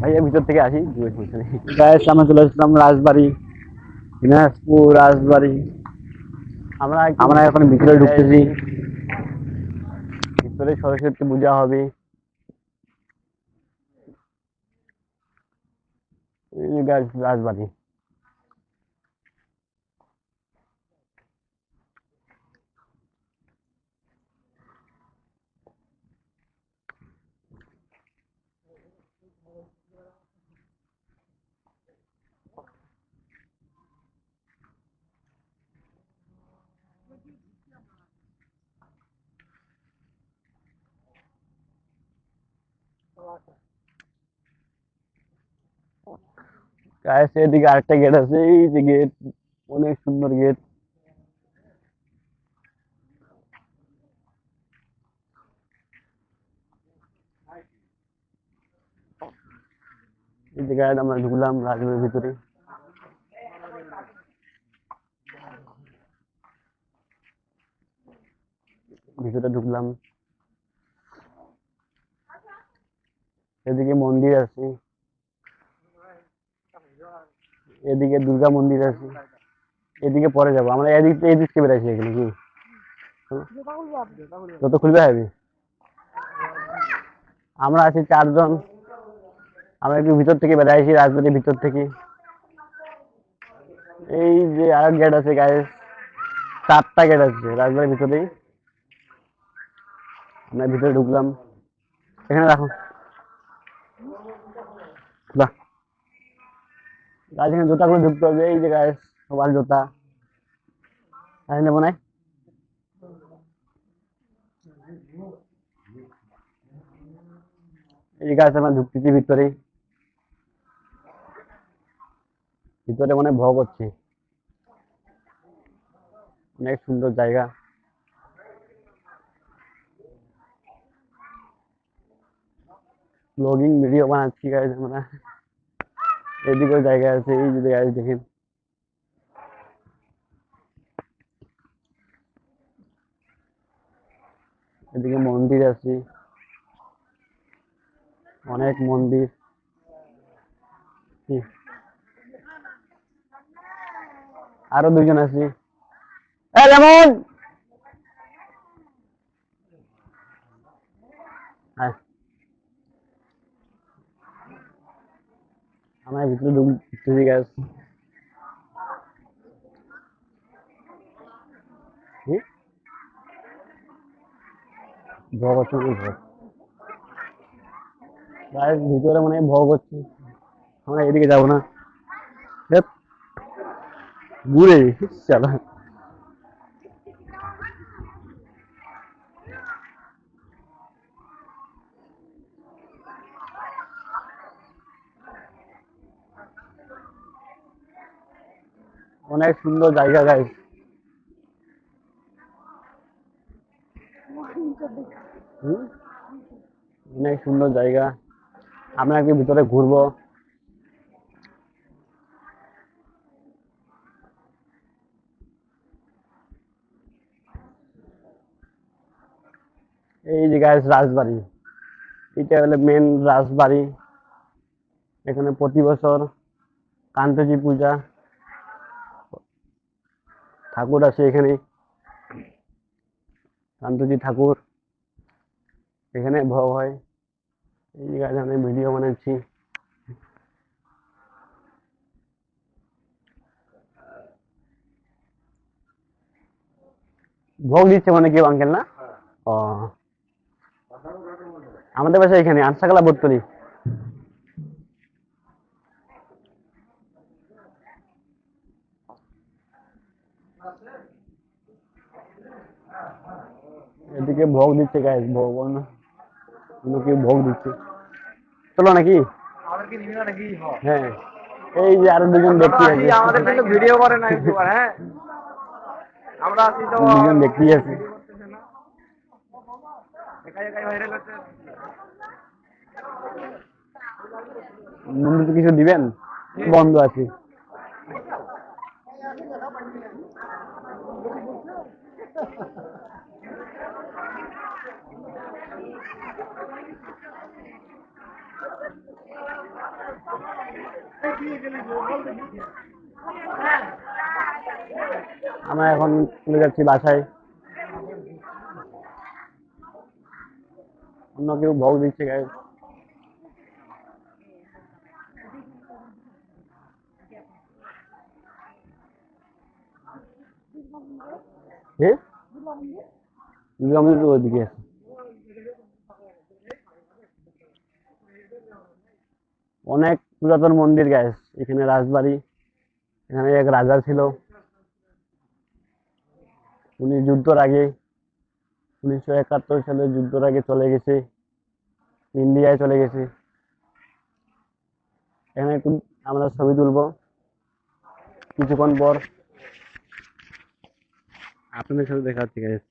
ভাইয়া ভিতর থেকে আসি গায়ের সামনে চলে আসলাম রাজবাড়ি, দিনাজপুর রাজবাড়ি। আমরা এখন ভিতরে ঢুকতেছি। ভিতরে সরস্বতী পূজা হবে। এই যে রাজবাড়ি। গায়েস এদিকে আরেকটা গেট আছে, এই যে গেট, অনেক সুন্দর গেট। এই যে গাইড আমরা ঢুকলাম রাজবাড়ির ভিতরে। ভিতরে ঢুকলাম, এদিকে মন্দির আছে, এদিকে দুর্গা মন্দির আছে। এদিকে পরে যাবো আমরা, এদিক থেকে বেড়াইছি এখানে কি যত খুলবে হবে। আমরা আছি 4 জন। আমরা একটু ভিতর থেকে বেড়াইছি, রাজবাড়ির ভিতর থেকে। এই যে আর গেট আছে গাইস, 4টা গেট আছে রাজবাড়ির ভিতরেই। আমরা ভিতরে ঢুকলাম, এখানে রাখো বাহ। গাছ এখানে জুতা করে ঢুকতে হবে। এই যে গাইস সবার জুতা নেবো নাই। এই গাছ আমরা ঢুকতেছি ভিতরে। ভিতরে মনে ভোগ হচ্ছে, অনেক সুন্দর জায়গা। ব্লগিং ভিডিও বানাচ্ছি গাইস আমরা। এদিকেও জায়গা আছে, এই যে গাইস দেখেন। এদিকে মন্দির আছে, অনেক মন্দির। আরো 2 জন আছে। যেমন আমরা ভিতরে ঢুকতেছি গাইস। ভোগ হচ্ছে, ভোগ গাইস ভিতরে মানে ভোগ হচ্ছে। আমরা এদিকে যাবো না, ঘুরে চলো। অনেক সুন্দর জায়গা গাইস, অনেক সুন্দর জায়গা। আমরা একটু ভিতরে ঘুরবো। এই যে গাইস রাজবাড়ি, এটা হলো মেন রাজবাড়ি। এখানে প্রতি বছর কান্তজি পূজা, ঠাকুর আছে এখানে, কান্তজি ঠাকুর এখানে ভোগ হয়। এই যে গাইস আমি ভিডিও বানাচ্ছি। ভোগ দিচ্ছে মানে কেউ আঙ্কেল না? ও, আমাদের বাসা এখানে আনসাকলা বটতলি। এদিকে ভোগ দিচ্ছে গাইস, ভোগ না কেউ ভোগ দিচ্ছে। চলো নাকি? হ্যাঁ, এই যে আরো 2 জন ব্যক্তি আছে, আমাদের কিন্তু ভিডিও করে না ইউটিউবার। হ্যাঁ, আমরা আছি তো 2 জন ব্যক্তি আছে। একাই একাই ভাইরাল হচ্ছে। বন্ধু কিছু দিবেন? বন্ধ আছে। আমরা এখন চলে যাচ্ছি বাসায়। অন্য কেউ ভোগ দিচ্ছে গাইস। হ্যাঁ, দুর্গা মন্দির ওইদিকে আছে। অনেক পুরাতন মন্দির গাইস। এখানে রাজবাড়ি, এখানে এক রাজা ছিল, উনি যুদ্ধর আগে 1971 সালে যুদ্ধর আগে চলে গেছে, ইন্ডিয়ায় চলে গেছে। এখানে একটু আমরা ছবি তুলবো কিছুক্ষণ পর, আপনাদের সাথে দেখা হচ্ছে গাইস।